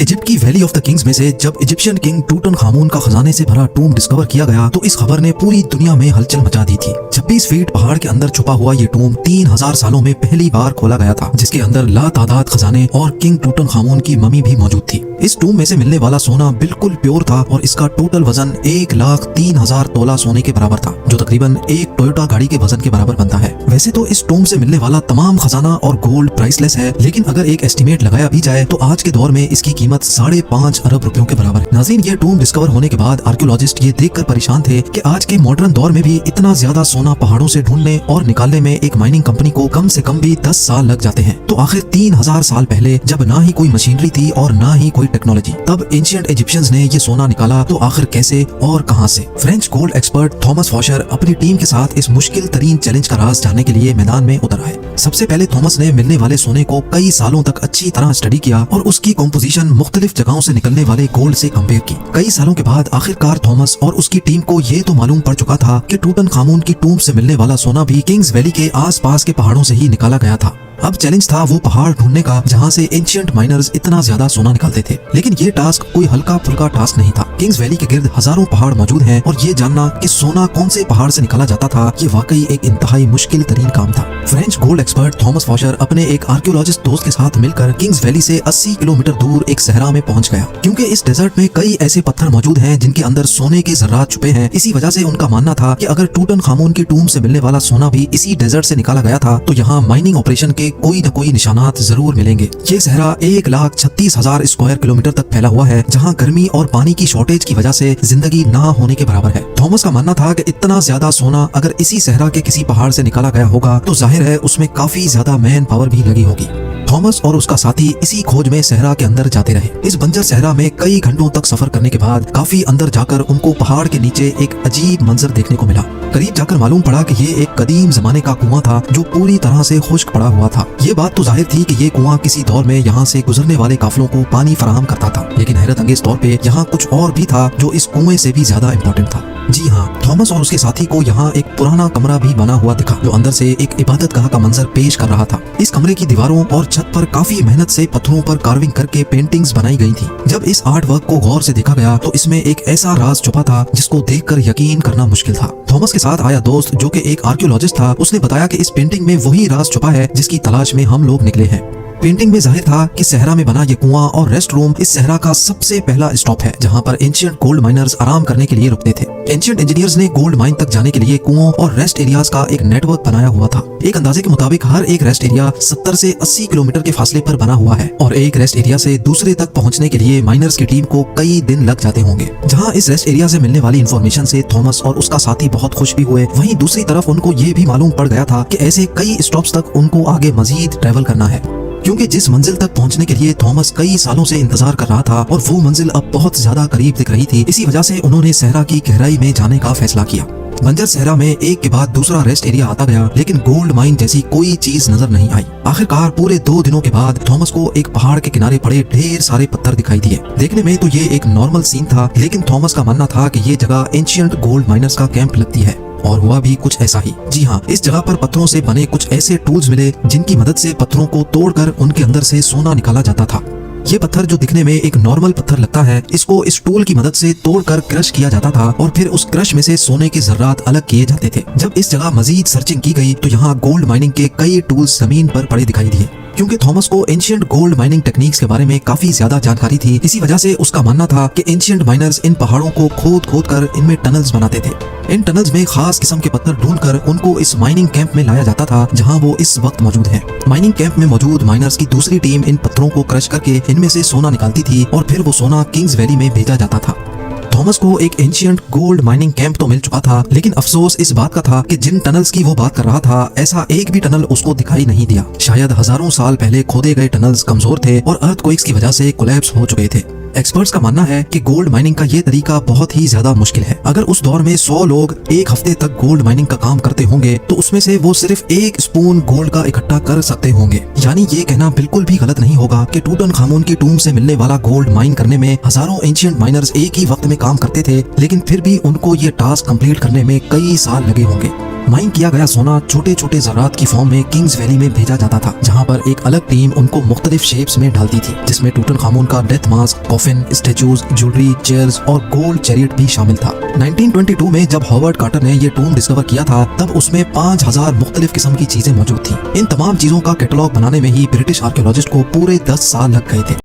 Egypt की valley of the Kings में से जब इजिप्शियन किंग टूटनखामुन का खजाने से भरा टूम डिस्कवर किया गया तो इस खबर ने पूरी दुनिया में हलचल मचा दी थी। 26 फीट पहाड़ के अंदर छुपा हुआ ये टूम 3000 सालों में पहली बार खोला गया था, जिसके अंदर लातादाद खजाने और किंग टूटनखामुन की ममी भी मौजूद थी। इस टूम में से मिलने वाला सोना बिल्कुल प्योर था और इसका टोटल वजन 1,03,000 तोला सोने के बराबर था, जो तकरीबन एक टोयोटा गाड़ी के वजन के बराबर बनता है। वैसे तो इस टूम से मिलने वाला तमाम खजाना और गोल्ड प्राइसलेस है, लेकिन अगर एक एस्टिमेट लगाया भी जाए तो आज के दौर में इसकी कीमत 5.5 अरब रुपयों के बराबर है। नाज़रीन, ये टूम डिस्कवर होने के बाद आर्कियोलॉजिस्ट ये देखकर परेशान थे कि आज के मॉडर्न दौर में भी इतना ज्यादा सोना पहाड़ों से ढूंढने और निकालने में एक माइनिंग कंपनी को कम से कम भी 10 साल लग जाते हैं। तो आखिर 3000 साल पहले, जब ना ही कोई मशीनरी थी और ना ही कोई टेक्नोलॉजी, तब एंशिएंट इजिप्शियंस ने ये सोना निकाला तो आखिर कैसे और कहां से? फ्रेंच गोल्ड एक्सपर्ट थॉमस फॉशर अपनी टीम के साथ इस मुश्किल तरीन चैलेंज का राज जानने के लिए मैदान में उतर आए। सबसे पहले थॉमस ने मिलने वाले सोने को कई सालों तक अच्छी तरह स्टडी किया और उसकी कॉम्पोजिशन मुख्तलिफ जगहों से निकलने वाले गोल्ड से कंपेयर की। कई सालों के बाद आखिरकार थॉमस और उसकी टीम को ये तो मालूम पड़ चुका था कि टूटनखामुन की टूम से मिलने वाला सोना भी किंग्स वैली के आसपास के पहाड़ों से ही निकाला गया था। अब चैलेंज था वो पहाड़ ढूंढने का जहां से एंशिएंट माइनर्स इतना ज्यादा सोना निकालते थे। लेकिन ये टास्क कोई हल्का फुल्का टास्क नहीं था। किंग्स वैली के गिर्द हजारों पहाड़ मौजूद हैं और ये जानना कि सोना कौन से पहाड़ से निकाला जाता था, ये वाकई एक इंतहाई मुश्किल तरीन काम था। फ्रेंच गोल्ड एक्सपर्ट थॉमस फॉशर अपने एक आर्कियोलॉजिस्ट दोस्त के साथ मिलकर किंग्स वैली से 80 किलोमीटर दूर एक सहरा में पहुंच गया। क्योंकि इस डेजर्ट में कई ऐसे पत्थर मौजूद हैं जिनके अंदर सोने के जर्रात छुपे हैं, इसी वजह से उनका मानना था कि अगर टूटनखामुन की टूम से मिलने वाला सोना भी इसी डेजर्ट से निकाला गया था तो यहाँ माइनिंग ऑपरेशन के कोई न कोई निशानात जरूर मिलेंगे। ये सहरा 1,36,000 स्क्वायर किलोमीटर तक फैला हुआ है, जहाँ गर्मी और पानी की शॉर्टेज की वजह से जिंदगी ना होने के बराबर है। थॉमस का मानना था कि इतना ज्यादा सोना अगर इसी सहरा के किसी पहाड़ से निकाला गया होगा तो जाहिर है उसमें काफी ज्यादा मैन पावर भी लगी होगी। थॉमस और उसका साथी इसी खोज में सहरा के अंदर जाते रहे। इस बंजर सहरा में कई घंटों तक सफर करने के बाद काफी अंदर जाकर उनको पहाड़ के नीचे एक अजीब मंजर देखने को मिला। करीब जाकर मालूम पड़ा कि ये एक कदीम जमाने का कुआं था जो पूरी तरह से खुश्क पड़ा हुआ था। ये बात तो जाहिर थी कि ये कुआं किसी दौर में यहाँ से गुजरने वाले काफिलों को पानी फराहम करता था, लेकिन हैरत अंगेज तौर पे यहाँ कुछ और भी था जो इस कुएं से भी ज्यादा इम्पोर्टेंट था। जी हाँ, थॉमस और उसके साथी को यहाँ एक पुराना कमरा भी बना हुआ दिखा जो अंदर से एक इबादतगाह का मंजर पेश कर रहा था। इस कमरे की दीवारों और छत पर काफी मेहनत से पत्थरों पर कार्विंग करके पेंटिंग्स बनाई गई थी। जब इस आर्ट वर्क को गौर से देखा गया तो इसमें एक ऐसा राज छुपा था जिसको देखकर यकीन करना मुश्किल था। थॉमस के साथ आया दोस्त जो कि एक आर्कियोलॉजिस्ट था, उसने बताया कि इस पेंटिंग में वही राज छुपा है जिसकी तलाश में हम लोग निकले हैं। पेंटिंग में जाहिर था कि सहरा में बना ये कुआं और रेस्ट रूम इस सहरा का सबसे पहला स्टॉप है, जहां पर एंशिएंट गोल्ड माइनर्स आराम करने के लिए रुकते थे। एंशिएंट इंजीनियर्स ने गोल्ड माइन तक जाने के लिए कुओं और रेस्ट एरियाज का एक नेटवर्क बनाया हुआ था। एक अंदाजे के मुताबिक हर एक रेस्ट एरिया 70 से 80 किलोमीटर के फासले पर बना हुआ है और एक रेस्ट एरिया से दूसरे तक पहुंचने के लिए माइनर्स की टीम को कई दिन लग जाते होंगे। जहां इस रेस्ट एरिया से मिलने वाली इंफॉर्मेशन से थॉमस और उसका साथी बहुत खुश भी हुए, वहीं दूसरी तरफ उनको ये भी मालूम पड़ गया था कि ऐसे कई स्टॉप्स तक उनको आगे मजीद ट्रेवल करना है, क्योंकि जिस मंजिल तक पहुंचने के लिए थॉमस कई सालों से इंतजार कर रहा था और वो मंजिल अब बहुत ज्यादा करीब दिख रही थी। इसी वजह से उन्होंने सहरा की गहराई में जाने का फैसला किया। बंजर सहरा में एक के बाद दूसरा रेस्ट एरिया आता गया, लेकिन गोल्ड माइन जैसी कोई चीज नजर नहीं आई। आखिरकार पूरे 2 दिनों के बाद थॉमस को एक पहाड़ के किनारे पड़े ढेर सारे पत्थर दिखाई दिए। देखने में तो ये एक नॉर्मल सीन था, लेकिन थॉमस का मानना था कि ये जगह एंशिएंट गोल्ड माइनर्स का कैंप लगती है। और हुआ भी कुछ ऐसा ही। जी हाँ, इस जगह पर पत्थरों से बने कुछ ऐसे टूल्स मिले जिनकी मदद से पत्थरों को तोड़कर उनके अंदर से सोना निकाला जाता था। ये पत्थर जो दिखने में एक नॉर्मल पत्थर लगता है, इसको इस टूल की मदद से तोड़कर क्रश किया जाता था और फिर उस क्रश में से सोने के जर्रात अलग किए जाते थे। जब इस जगह मजीद सर्चिंग की गई तो यहाँ गोल्ड माइनिंग के कई टूल्स जमीन पर पड़े दिखाई दिए। क्योंकि थॉमस को एंशिएंट गोल्ड माइनिंग टेक्निक्स के बारे में काफी ज्यादा जानकारी थी, इसी वजह से उसका मानना था कि एंशिएंट माइनर्स इन पहाड़ों को खोद खोद कर इनमें टनल्स बनाते थे। इन टनल्स में खास किस्म के पत्थर ढूंढकर उनको इस माइनिंग कैंप में लाया जाता था जहां वो इस वक्त मौजूद हैं। माइनिंग कैंप में मौजूद माइनर्स की दूसरी टीम इन पत्थरों को क्रश करके इनमें से सोना निकालती थी और फिर वो सोना किंग्स वैली में भेजा जाता था। थॉमस को एक एंशिएंट गोल्ड माइनिंग कैंप तो मिल चुका था, लेकिन अफसोस इस बात का था कि जिन टनल्स की वो बात कर रहा था, ऐसा एक भी टनल उसको दिखाई नहीं दिया। शायद हजारों साल पहले खोदे गए टनल्स कमजोर थे और अर्थक्वेक्स की वजह से कोलैप्स हो चुके थे। एक्सपर्ट्स का मानना है कि गोल्ड माइनिंग का ये तरीका बहुत ही ज्यादा मुश्किल है। अगर उस दौर में 100 लोग एक हफ्ते तक गोल्ड माइनिंग का काम करते होंगे तो उसमें से वो सिर्फ 1 स्पून गोल्ड का इकट्ठा कर सकते होंगे। यानी ये कहना बिल्कुल भी गलत नहीं होगा कि टूटनखामुन की टूम से मिलने वाला गोल्ड माइन करने में हजारों एंशिएंट माइनर्स एक ही वक्त में काम करते थे, लेकिन फिर भी उनको ये टास्क कंप्लीट करने में कई साल लगे होंगे। माइन किया गया सोना छोटे छोटे ज़रात की फॉर्म में किंग्स वैली में भेजा जाता था, जहाँ पर एक अलग टीम उनको मुख्तलिफ शेप्स में ढालती थी, जिसमें टूटनखामुन का death mask, coffin, statues, jewellery, chairs और गोल्ड चैरियट भी शामिल था। 1922 में जब हॉवर्ड कार्टर ने ये टूम डिस्कवर किया था, तब उसमें 5000 मुख्तलिफ किस्म की चीजें मौजूद थी। इन तमाम चीजों का कैटलॉग बनाने में ही ब्रिटिश आर्कियोलॉजिस्ट को पूरे 10 साल लग गए थे।